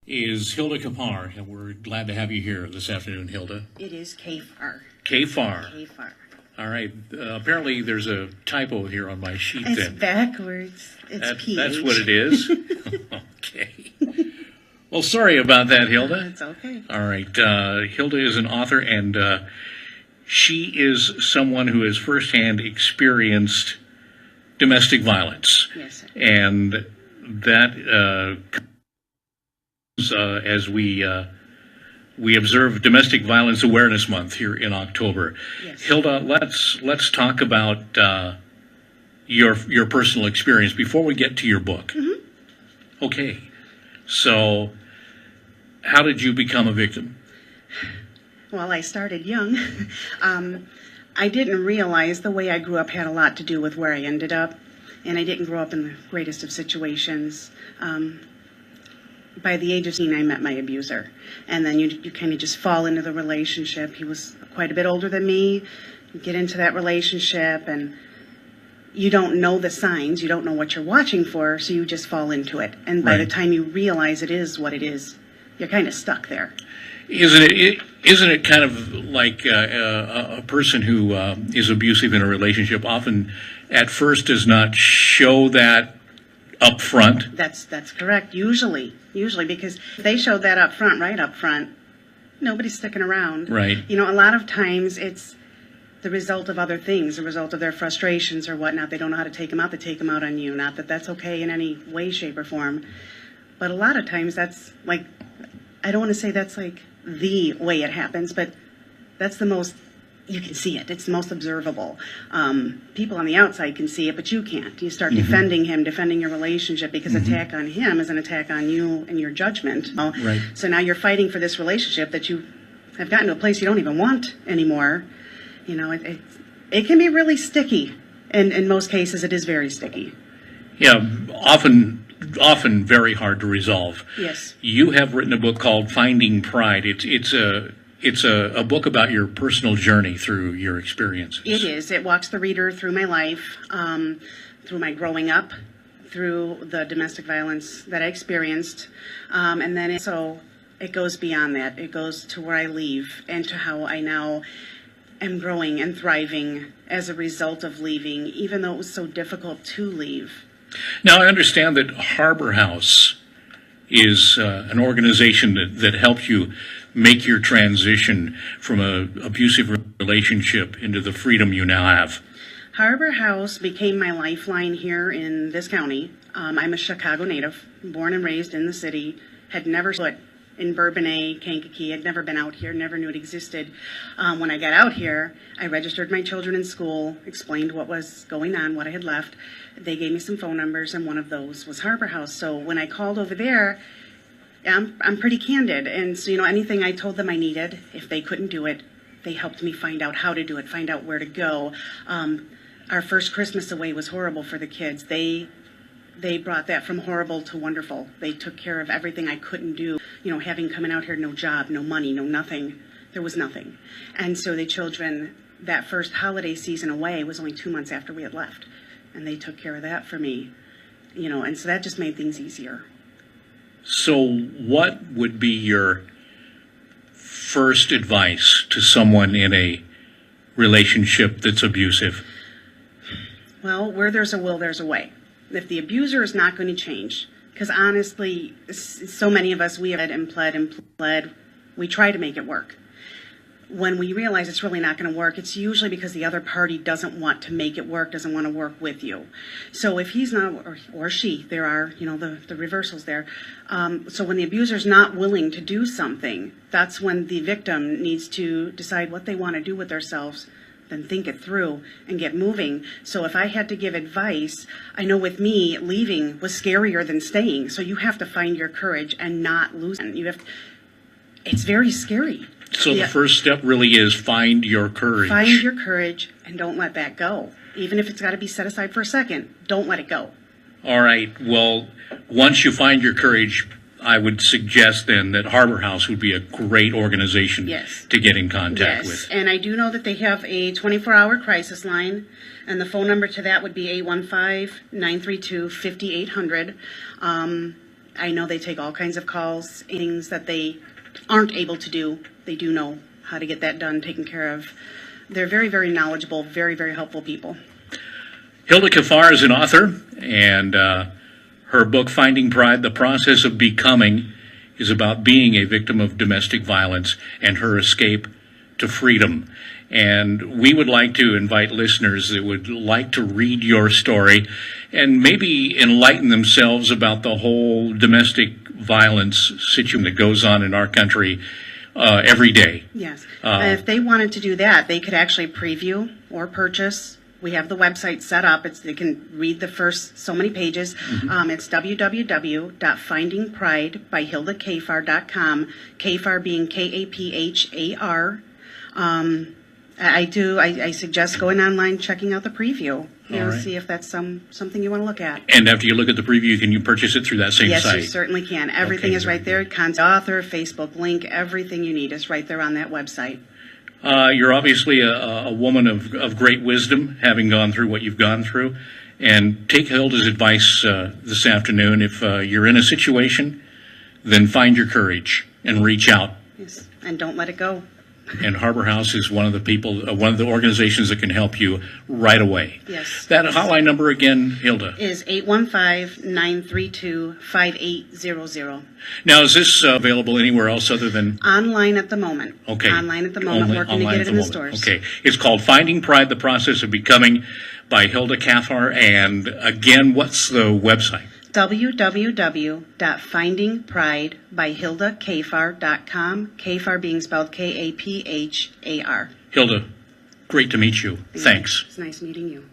is Hilda Kaphar, and we're glad to have you here this afternoon, Hilda. It is Kaphar. Kaphar. Kaphar. All right. Apparently, there's a typo here on my sheet. It's then backwards. It's PH. That's what it is. Okay. Well, sorry about that, Hilda. It's okay. All right. Hilda is an author, and she is someone who has firsthand experienced domestic violence. Yes, sir. And that as we observe Domestic Violence Awareness Month here in October. Yes. Hilda, let's talk about your personal experience before we get to your book. Mm-hmm. Okay, so how did you become a victim? Well, I started young. I didn't realize the way I grew up had a lot to do with where I ended up, and I didn't grow up in the greatest of situations. By the age of 16, I met my abuser, and then you kind of just fall into the relationship. He was quite a bit older than me. You get into that relationship, and you don't know the signs. You don't know what you're watching for, so you just fall into it. And by the time you realize it is what it is, you're kind of stuck there. Isn't it kind of like a person who is abusive in a relationship often at first does not show that up front? That's correct. Usually, because if they showed that right up front, nobody's sticking around. Right. You know, a lot of times it's the result of other things, the result of their frustrations or whatnot. They don't know how to take them out. They take them out on you. Not that that's okay in any way, shape, or form. But a lot of times that's like, I don't want to say that's like the way it happens, but that's the most, you can see it. It's the most observable. People on the outside can see it, but you can't. You start defending him, defending your relationship, because attack on him is an attack on you and your judgment. Right. So now you're fighting for this relationship that you have gotten to a place you don't even want anymore. You know, it can be really sticky. And in most cases, it is very sticky. Yeah, often very hard to resolve. Yes. You have written a book called Finding Pride. It's a book about your personal journey through your experiences. It is. It walks the reader through my life, through my growing up, through the domestic violence that I experienced, and then it goes beyond that. It goes to where I leave and to how I now am growing and thriving as a result of leaving, even though it was so difficult to leave. Now, I understand that Harbor House is an organization that helps you make your transition from an abusive relationship into the freedom you now have. Harbor House became my lifeline here in this county. I'm a Chicago native, born and raised in the city, had never put in Bourbonnais, Kankakee, had never been out here, never knew it existed. When I got out here, I registered my children in school, explained what was going on, what I had left. They gave me some phone numbers, and one of those was Harbor House. So when I called over there, I'm pretty candid, and so, you know, anything I told them I needed, if they couldn't do it, they helped me find out how to do it, find out where to go. Our first Christmas away was horrible for the kids. They brought that from horrible to wonderful. They took care of everything I couldn't do. You know, having coming out here, no job, no money, no nothing. There was nothing. And so the children, that first holiday season away was only 2 months after we had left. And they took care of that for me, you know, and so that just made things easier. So what would be your first advice to someone in a relationship that's abusive? Well, where there's a will, there's a way. If the abuser is not going to change, because honestly, so many of us, we have pled, we try to make it work. When we realize it's really not going to work, it's usually because the other party doesn't want to make it work, doesn't want to work with you. So if he's not, or she, there are, you know, the reversals there. So when the abuser's not willing to do something, that's when the victim needs to decide what they want to do with themselves, then think it through and get moving. So if I had to give advice, I know with me, leaving was scarier than staying. So you have to find your courage and not lose it. It's very scary. So the first step really is find your courage. Find your courage and don't let that go. Even if it's got to be set aside for a second, don't let it go. All right. Well, once you find your courage, I would suggest then that Harbor House would be a great organization to get in contact with. And I do know that they have a 24-hour crisis line, and the phone number to that would be 815-932-5800. I know they take all kinds of calls, things that they aren't able to do. They do know how to get that done, taken care of. They're very, very knowledgeable, very, very helpful people. Hilda Kaphar is an author, and her book, Finding Pride, The Process of Becoming, is about being a victim of domestic violence and her escape to freedom. And we would like to invite listeners that would like to read your story and maybe enlighten themselves about the whole domestic violence situation that goes on in our country every day. Yes. If they wanted to do that, they could actually preview or purchase. We have the website set up. They can read the first so many pages. It's www.findingpridebyhildakaphar.com, Kaphar being Kaphar. I suggest going online, checking out the preview, Right. See if that's something you want to look at. And after you look at the preview, can you purchase it through that same Yes, site? you certainly can. Everything is right there. Contact author, Facebook link, everything you need is right there on that website. You're obviously a woman of great wisdom, having gone through what you've gone through. And take Hilda's advice this afternoon. If you're in a situation, then find your courage and reach out. Yes, and don't let it go. And Harbor House is one of the people, one of the organizations that can help you right away. Yes. That hotline number again, Hilda? Is 815-932-5800. Now, is this available anywhere else other than? Online at the moment. Okay. Online at the moment, working to get it in the stores. Okay. It's called Finding Pride, The Process of Becoming by Hilda Kaphar. And again, what's the website? www.findingpridebyhildakaphar.com, Kaphar being spelled Kaphar. Hilda, great to meet you. Thanks. It's nice meeting you.